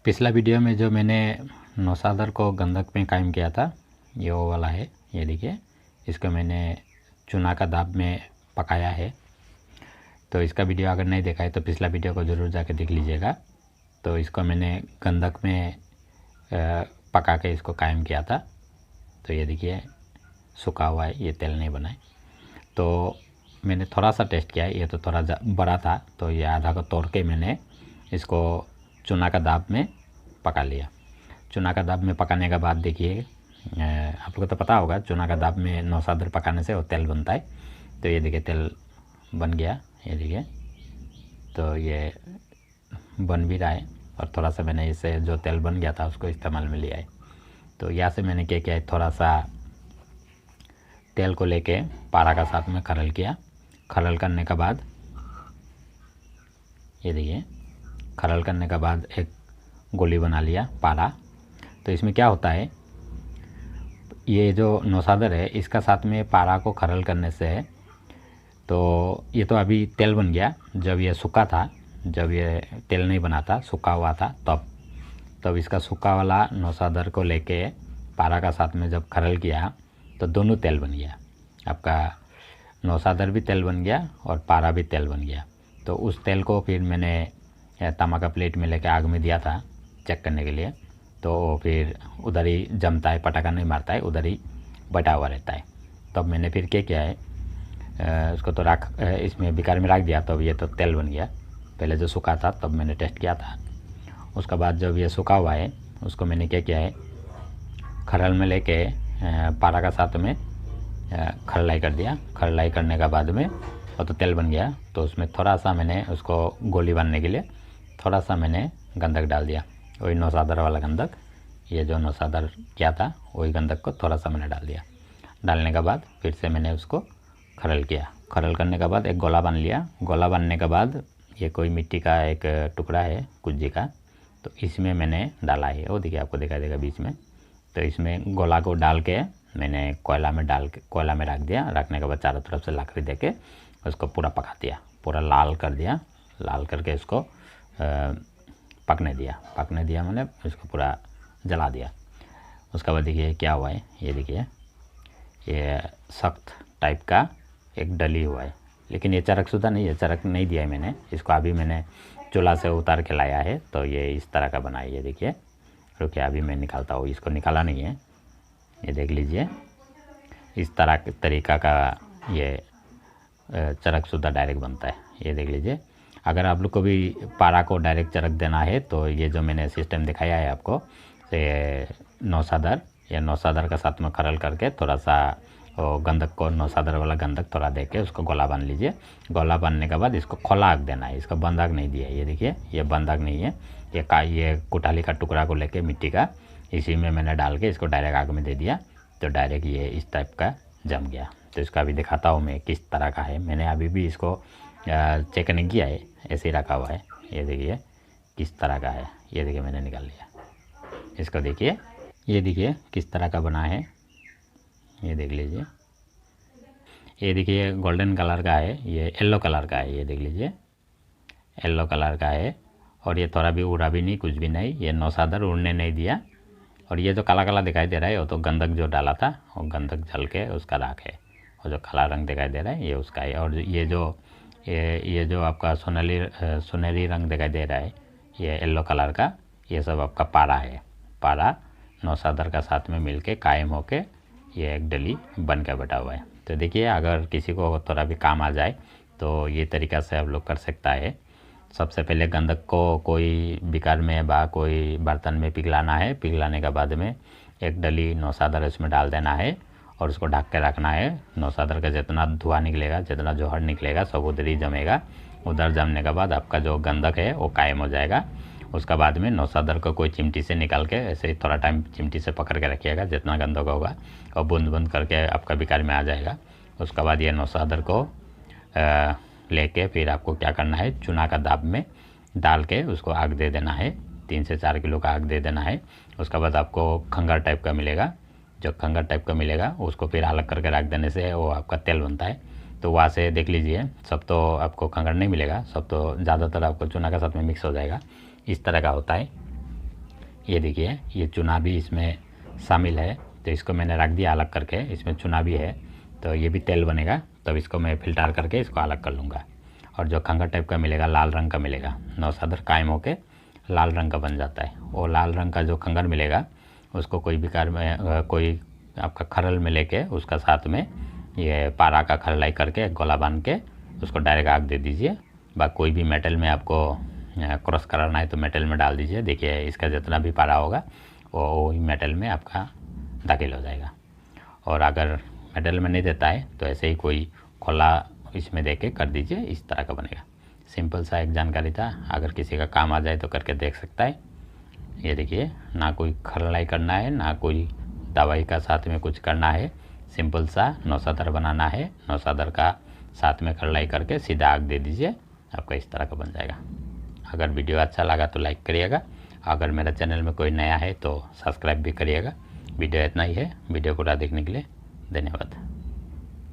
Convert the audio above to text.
पिछला वीडियो में जो मैंने नौसादर को गंधक में कायम किया था, ये वो वाला है। ये देखिए, इसको मैंने चूना का दाब में पकाया है। तो इसका वीडियो अगर नहीं देखा है तो पिछला वीडियो को ज़रूर जाके देख लीजिएगा। तो इसको मैंने गंधक में पका के इसको कायम किया था। तो ये देखिए सूखा हुआ है, ये तेल नहीं बना है। तो मैंने थोड़ा सा टेस्ट किया है, ये तो थोड़ा बड़ा था, तो ये आधा को तोड़ के मैंने इसको चूना का दाब में पका लिया। चूना का दाब में पकाने के बाद देखिए, आप लोगों को तो पता होगा चूना का दाब में नौसादर पकाने से वो तेल बनता है। तो ये देखिए तेल बन गया, ये देखिए। तो ये बन भी रहा है और थोड़ा सा मैंने इससे जो तेल बन गया था उसको इस्तेमाल में लिया है। तो यहाँ से मैंने क्या किया है, थोड़ा सा तेल को लेके पारा का साथ में खरल किया। खरल करने के बाद ये देखिए, खरल करने के बाद एक गोली बना लिया पारा। तो इसमें क्या होता है, ये जो नौसादर है इसका साथ में पारा को खरल करने से तो ये तो अभी तेल बन गया। जब ये सूखा था, जब ये तेल नहीं बना था, सूखा हुआ था, तब इसका सूखा वाला नौसादर को लेके पारा का साथ में जब खरल किया तो दोनों तेल बन गया। आपका नौसादर भी तेल बन गया और पारा भी तेल बन गया। तो उस तेल को फिर मैंने तांबा का प्लेट में लेके आग में दिया था चेक करने के लिए। तो फिर उधर ही जमता है, पटाखा नहीं मारता है, उधर ही बटा हुआ रहता है। तब मैंने फिर क्या किया है, उसको तो इसमें बिकार में रख दिया। तब ये तो तेल बन गया। पहले जो सूखा था तब मैंने टेस्ट किया था। उसके बाद जब ये सूखा हुआ है उसको मैंने क्या किया है, खरल में लेके पारा का साथ में खरलाई कर दिया। खरलाई करने के बाद में वो तो तेल बन गया। तो उसमें थोड़ा सा मैंने उसको गोली बनने के लिए थोड़ा सा मैंने गंधक डाल दिया, वही नौसादर वाला गंधक। ये जो नौसादर किया था वही गंधक को थोड़ा सा मैंने डाल दिया। डालने के बाद फिर से मैंने उसको खरल किया। खरल करने के बाद एक गोला बन लिया। गोला बनने के बाद ये कोई मिट्टी का एक टुकड़ा है कुज्जी का, तो इसमें मैंने डाला है। वो देखिए, आपको दिखाई देगा बीच में। तो इसमें गोला को डाल के मैंने कोयला में रख दिया। रखने के बाद चारों तरफ से लकड़ी दे के उसको पूरा पका दिया, पूरा लाल कर दिया। लाल करके इसको पकने दिया मैंने, इसको पूरा जला दिया। उसके बाद देखिए क्या हुआ है, ये देखिए ये सख्त टाइप का एक डली हुआ है, लेकिन ये चरकशुदा नहीं है, चरक नहीं दिया है मैंने इसको। अभी मैंने चूल्हा से उतार के लाया है तो ये इस तरह का बना है। ये देखिए, रुकिए अभी मैं निकालता हूँ। इसको निकाला नहीं है, ये देख लीजिए। इस तरीका का ये चरकशुदा डायरेक्ट बनता है, ये देख लीजिए। अगर आप लोग को भी पारा को डायरेक्ट चरक देना है तो ये जो मैंने सिस्टम दिखाया है आपको, ये नौसादर का साथ में खरल करके थोड़ा सा वो गंधक को, नौसादर वाला गंधक थोड़ा दे के उसको गोला बांध लीजिए। गोला बांधने के बाद इसको खोला आग देना है, इसका बंद आग नहीं दिया है। ये देखिए, ये बंद आग नहीं है। ये कुटाली का टुकड़ा को लेके मिट्टी का इसी में मैंने डाल के इसको डायरेक्ट आग में दे दिया। तो डायरेक्ट ये इस टाइप का जम गया। तो इसका अभी दिखाता हूँ मैं किस तरह का है। मैंने अभी भी इसको चेक नहीं किया है, ऐसे ही रखा हुआ है। ये देखिए किस तरह का है। ये देखिए मैंने निकाल लिया। इसको देखिए, ये देखिए किस तरह का बना है, ये देख लीजिए। ये देखिए गोल्डन कलर का है, ये येलो कलर का है। ये देख लीजिए येलो कलर का है। और ये थोड़ा भी उड़ा भी नहीं, कुछ भी नहीं, ये नौसादर उड़ने नहीं दिया। और ये जो काला काला दिखाई दे रहा है वो तो गंधक जो डाला था, वो गंधक जल के उसका राख है। और जो काला रंग दिखाई दे रहा है ये उसका है। और ये जो आपका सुनहरी रंग दिखाई दे रहा है, ये येलो कलर का, ये सब आपका पारा है। पारा नौसादर का साथ में मिलके कायम होके ये एक डली बन के बैठा हुआ है। तो देखिए, अगर किसी को थोड़ा भी काम आ जाए तो ये तरीका से आप लोग कर सकता है। सबसे पहले गंधक को कोई बिकार में बा कोई बर्तन में पिघलाना है। पिघलाने के बाद में एक डली नौसादर इसमें डाल देना है और उसको ढक के रखना है। नौसादर का जितना धुआं निकलेगा, जितना जोहर निकलेगा, सब उधर ही जमेगा। उधर जमने के बाद आपका जो गंधक है वो कायम हो जाएगा। उसका बाद में नौसादर को कोई चिमटी से निकाल के ऐसे ही थोड़ा टाइम चिमटी से पकड़ के रखिएगा, जितना गंधक होगा और बूंद बूंद करके आपका बिकार में आ जाएगा। उसके बाद ये नौसादर को लेके फिर आपको क्या करना है, चूना का दाब में डाल के उसको आग दे देना है। 3 से 4 किलो का आग दे देना है। उसके बाद आपको खंगर टाइप का मिलेगा। जो खंगर टाइप का मिलेगा उसको फिर अलग करके रख देने से वो आपका तेल बनता है। तो वहाँ से देख लीजिए, सब तो आपको खंगर नहीं मिलेगा, सब तो ज़्यादातर आपको चूना के साथ में मिक्स हो जाएगा। इस तरह का होता है। ये देखिए ये चूना भी इसमें शामिल है, तो इसको मैंने रख दिया अलग करके। इसमें चूना भी है तो ये भी तेल बनेगा, तब इसको मैं फ़िल्टर करके इसको अलग कर लूँगा। और जो खंगर टाइप का मिलेगा लाल रंग का मिलेगा, नौसादर कायम होके लाल रंग का बन जाता है। वो लाल रंग का जो खंगर मिलेगा उसको कोई भी कार में कोई आपका खरल में लेके उसका साथ में ये पारा का खरलाई करके एक गोला बांध के उसको डायरेक्ट आग दे दीजिए। कोई भी मेटल में आपको क्रॉस कराना है तो मेटल में डाल दीजिए। देखिए इसका जितना भी पारा होगा वो वही मेटल में आपका दाखिल हो जाएगा। और अगर मेटल में नहीं देता है तो ऐसे ही कोई खोला इसमें दे के कर दीजिए, इस तरह का बनेगा। सिंपल सा एक जानकारी था, अगर किसी का काम आ जाए तो करके देख सकता है। ये देखिए ना कोई खरलाई करना है ना कोई दवाई का साथ में कुछ करना है, सिंपल सा नौसादर बनाना है। नौसादर का साथ में खरलाई करके सीधा आग दे दीजिए, आपका इस तरह का बन जाएगा। अगर वीडियो अच्छा लगा तो लाइक करिएगा, अगर मेरा चैनल में कोई नया है तो सब्सक्राइब भी करिएगा। वीडियो इतना ही है, वीडियो पूरा देखने के लिए धन्यवाद।